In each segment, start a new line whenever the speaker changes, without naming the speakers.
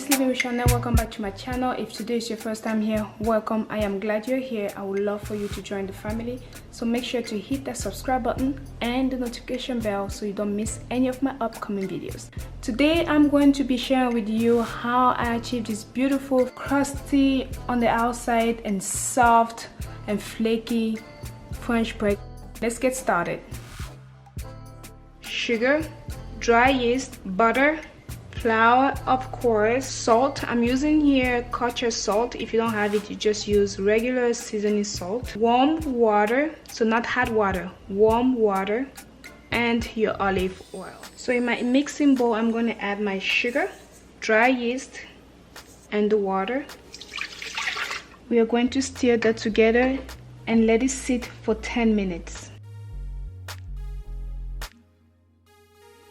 Miss Living with Chanel, welcome back to my channel. If today is your first time here, welcome. I am glad you're here. I would love for you to join the family, so make sure to hit that subscribe button and the notification bell so you don't miss any of my upcoming videos. Today I'm going to be sharing with you how I achieved this beautiful crusty on the outside and soft and flaky French bread. Let's get started. Sugar, dry yeast, butter, flour, of course, salt. I'm using here kosher salt. If you don't have it, you just use regular seasoning salt. Warm water, so not hot water, warm water, and your olive oil. So in my mixing bowl, I'm going to add my sugar, dry yeast, and the water. We are going to stir that together and let it sit for 10 minutes.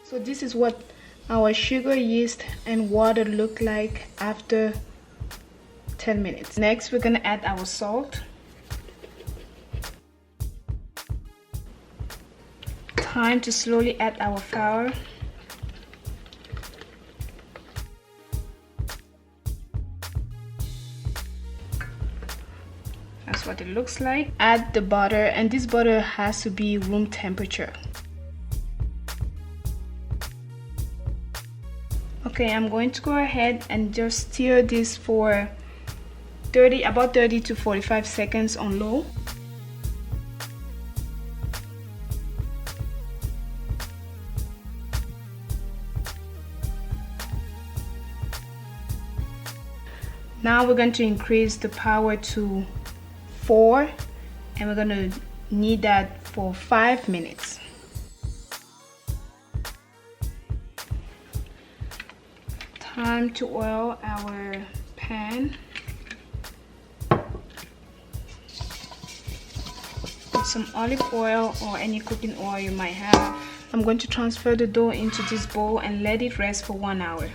So this is what our sugar, yeast, and water look like after 10 minutes. Next, we're gonna add our salt. Time to slowly add our flour. That's what it looks like. Add the butter, and this butter has to be room temperature. Okay, I'm going to go ahead and just stir this for about 30 to 45 seconds on low. Now we're going to increase the power to 4 and we're going to knead that for 5 minutes. Time to oil our pan. With some olive oil or any cooking oil you might have. I'm going to transfer the dough into this bowl and let it rest for 1 hour.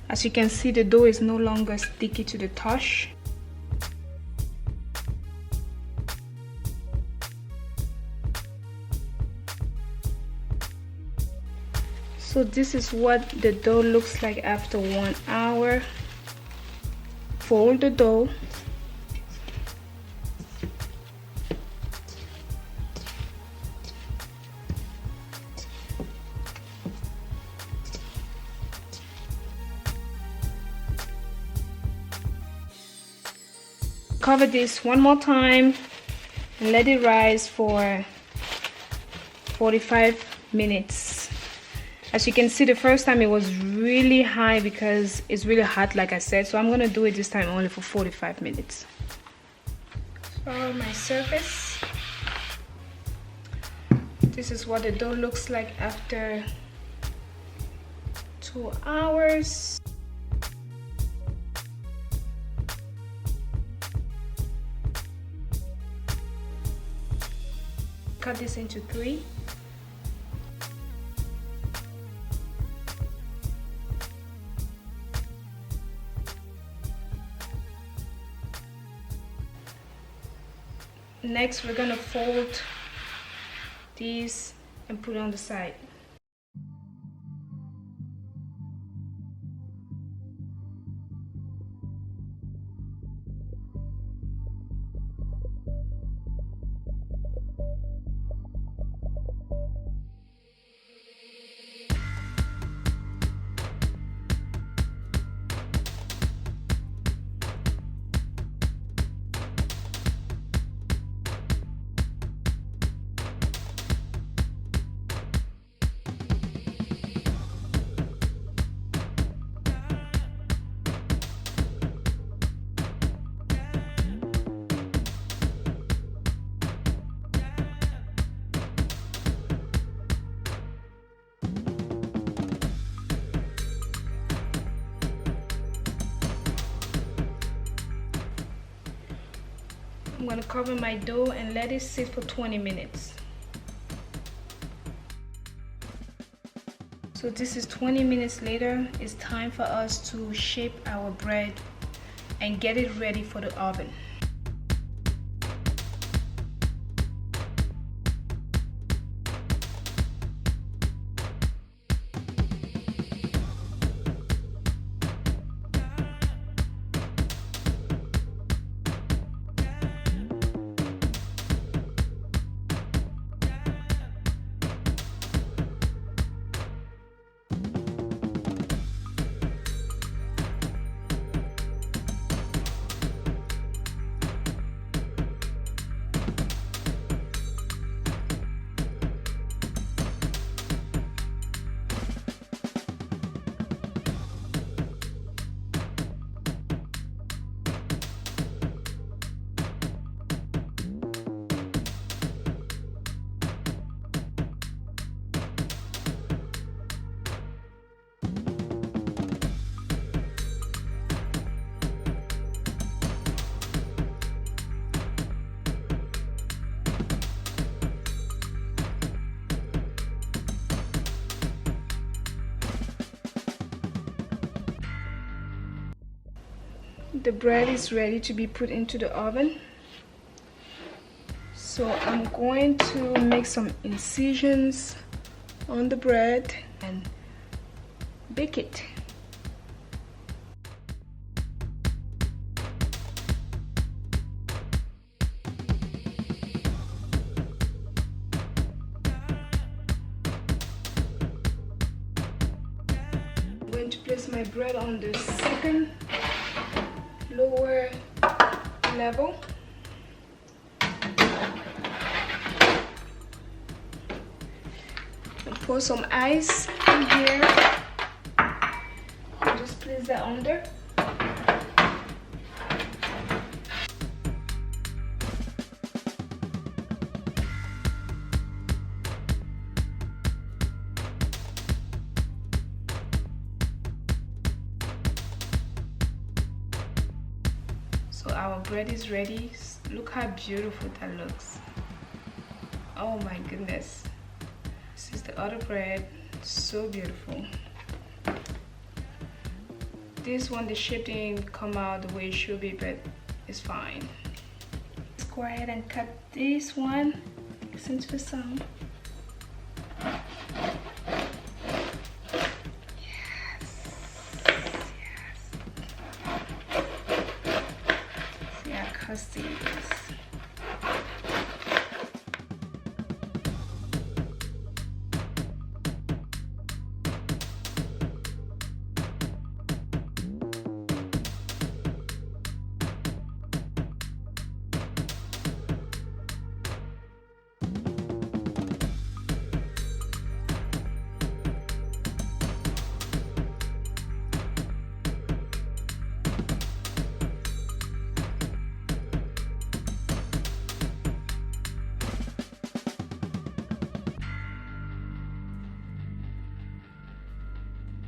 As you can see, the dough is no longer sticky to the touch. So this is what the dough looks like after 1 hour. Fold the dough. Cover this one more time and let it rise for 45 minutes. As you can see, the first time it was really high because it's really hot, like I said, so I'm gonna do it this time only for 45 minutes. So my surface, this is what the dough looks like after 2 hours. Cut this into 3. Next, we're gonna fold these and put it on the side. I'm going to cover my dough and let it sit for 20 minutes. So this is 20 minutes later. It's time for us to shape our bread and get it ready for the oven. the bread is ready to be put into the oven. So I'm going to make some incisions on the bread and bake it. I'm going to place my bread on the second lower level. And pour some ice in here. Just place that under. So our bread is ready. Look how beautiful that looks. Oh my goodness. This is the other bread. So beautiful. This one, the shape didn't come out the way it should be, but it's fine. Let's go ahead and cut this one. Listen to the sound. Crusty.